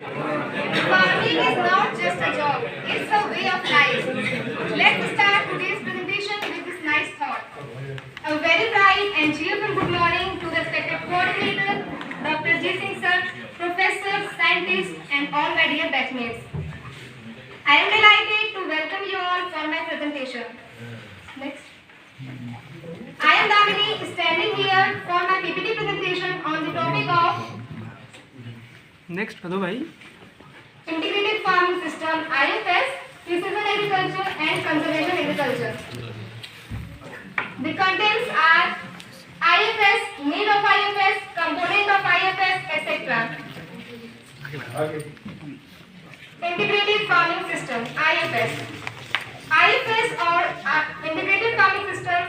Farming is not just a job, it's a way of life. Let's start today's presentation with this nice thought. A very bright and cheerful good morning to the respected coordinator, Dr. G. Singh sir, professors, scientists, and all my dear batchmates. I am delighted to welcome you all for my presentation. Next. I am Damini, standing here for my PPT presentation on the topic of next करो भाई Integrated Farming System IFS, Precision Agriculture and Conservation Agriculture. The contents are IFS, need of IFS, component of IFS, etc. Integrated Farming System IFS. IFS or Integrated Farming System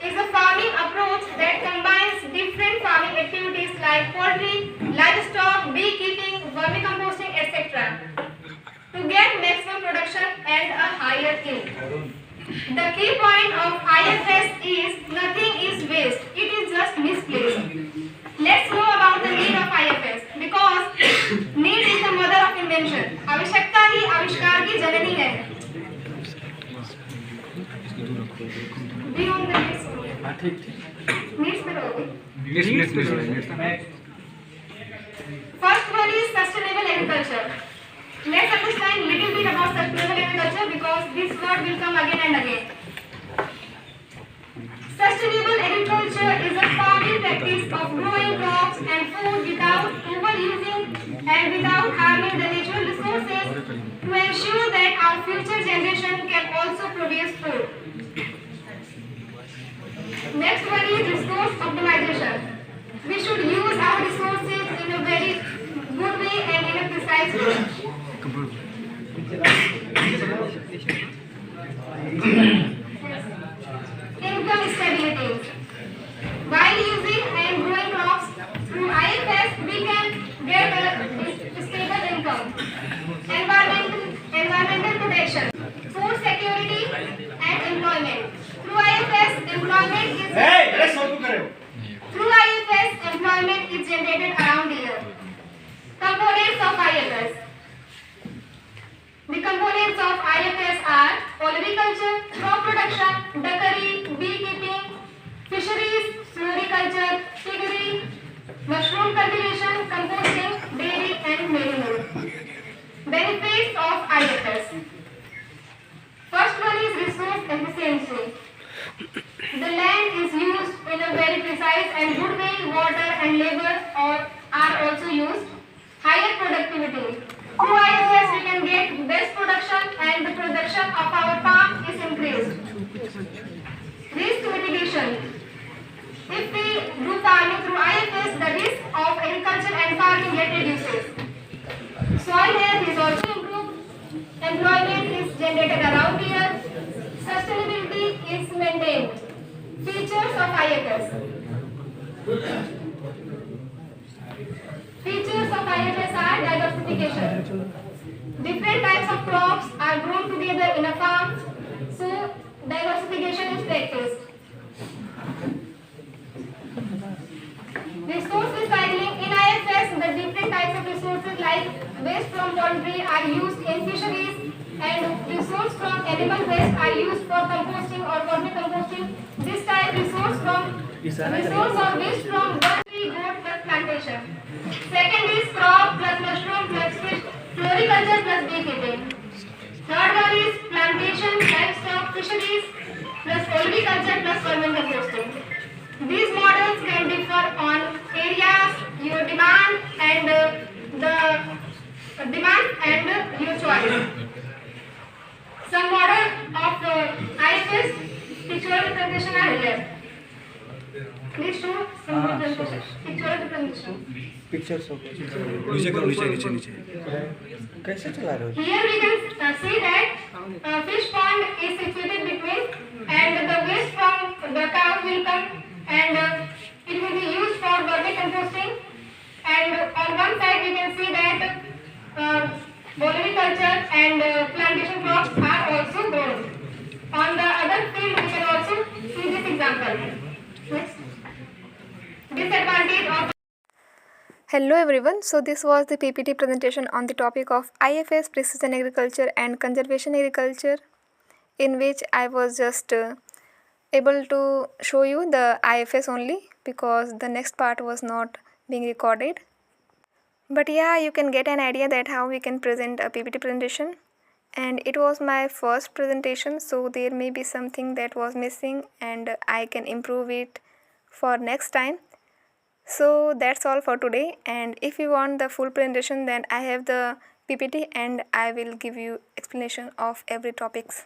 is a farming approach that combines different farming activities like poultry, livestock, beekeeping, vermicomposting, etc. to get maximum production and a higher yield. The key point of IFS is nothing is waste, it is just misplaced. Let's know about the need of IFS because need is the mother of invention. आवश्यकता ही आविष्कार की जननी है. Be on the next. ठीक Needs पे रहोगे. Next First one is sustainable agriculture. Let's understand little bit about sustainable agriculture because this word will come again and again. Sustainable agriculture is a farming practice of growing crops and food without overusing and without harming the natural resources to ensure that our future generation can also produce food. Next one is resource optimization. We should use our resources in a very good way and in a precise way. Income stability. While using and growing crops through IFS, we can get a stable income. Environmental protection, food security and employment. Through IFS, employment is generated around the year. Components of IFS. The components of IFS are olericulture, crop production, duckery, beekeeping, fisheries, floriculture, piggery, mushroom cultivation, composting, dairy and many more. Benefits of IFS. First one is resource efficiency. The land is used in a very precise and good way. Water and labor are also used. Higher productivity. Through IFS we can get best production and the production of our farm is increased. Risk mitigation. If we do farming through IFS, the risk of agriculture and farming get reduces. Soil health is also improved. Employment is generated around here. Sustainability is maintained. Features of IFS. Features of IFS are diversification. Different types of crops are grown together in a farm, so diversification is practiced. Resource recycling. In IFS, the different types of resources like waste from poultry are used in fisheries and resource from animal waste are used for composting or vermicomposting. This type resource or waste from poultry, goat plus plantation. Second is crop plus mushroom plus fish, floriculture plus beekeeping. Third one is plantation, livestock, fisheries plus olericulture plus vermicomposting. These models can differ on areas, your demand and your choice. Some model of IFS pictorial representation are here. Please show some representation. Pictorial representation. Pictures नीचे करो नीचे कैसे चला रहे हो? Here we can see that fish pond is situated between and the waste from the cow will come and it will be used for vermicomposting, and on one side we can see that olericulture and plantation crops are also grown. On the other field we can also see this example. Next. Disadvantage of Hello everyone. So this was the PPT presentation on the topic of IFS Precision Agriculture and Conservation Agriculture, in which I was just able to show you the IFS only because the next part was not being recorded. But yeah, you can get an idea that how we can present a PPT presentation, and it was my first presentation, so there may be something that was missing and I can improve it for next time. So that's all for today, and if you want the full presentation, then I have the PPT and I will give you explanation of every topics.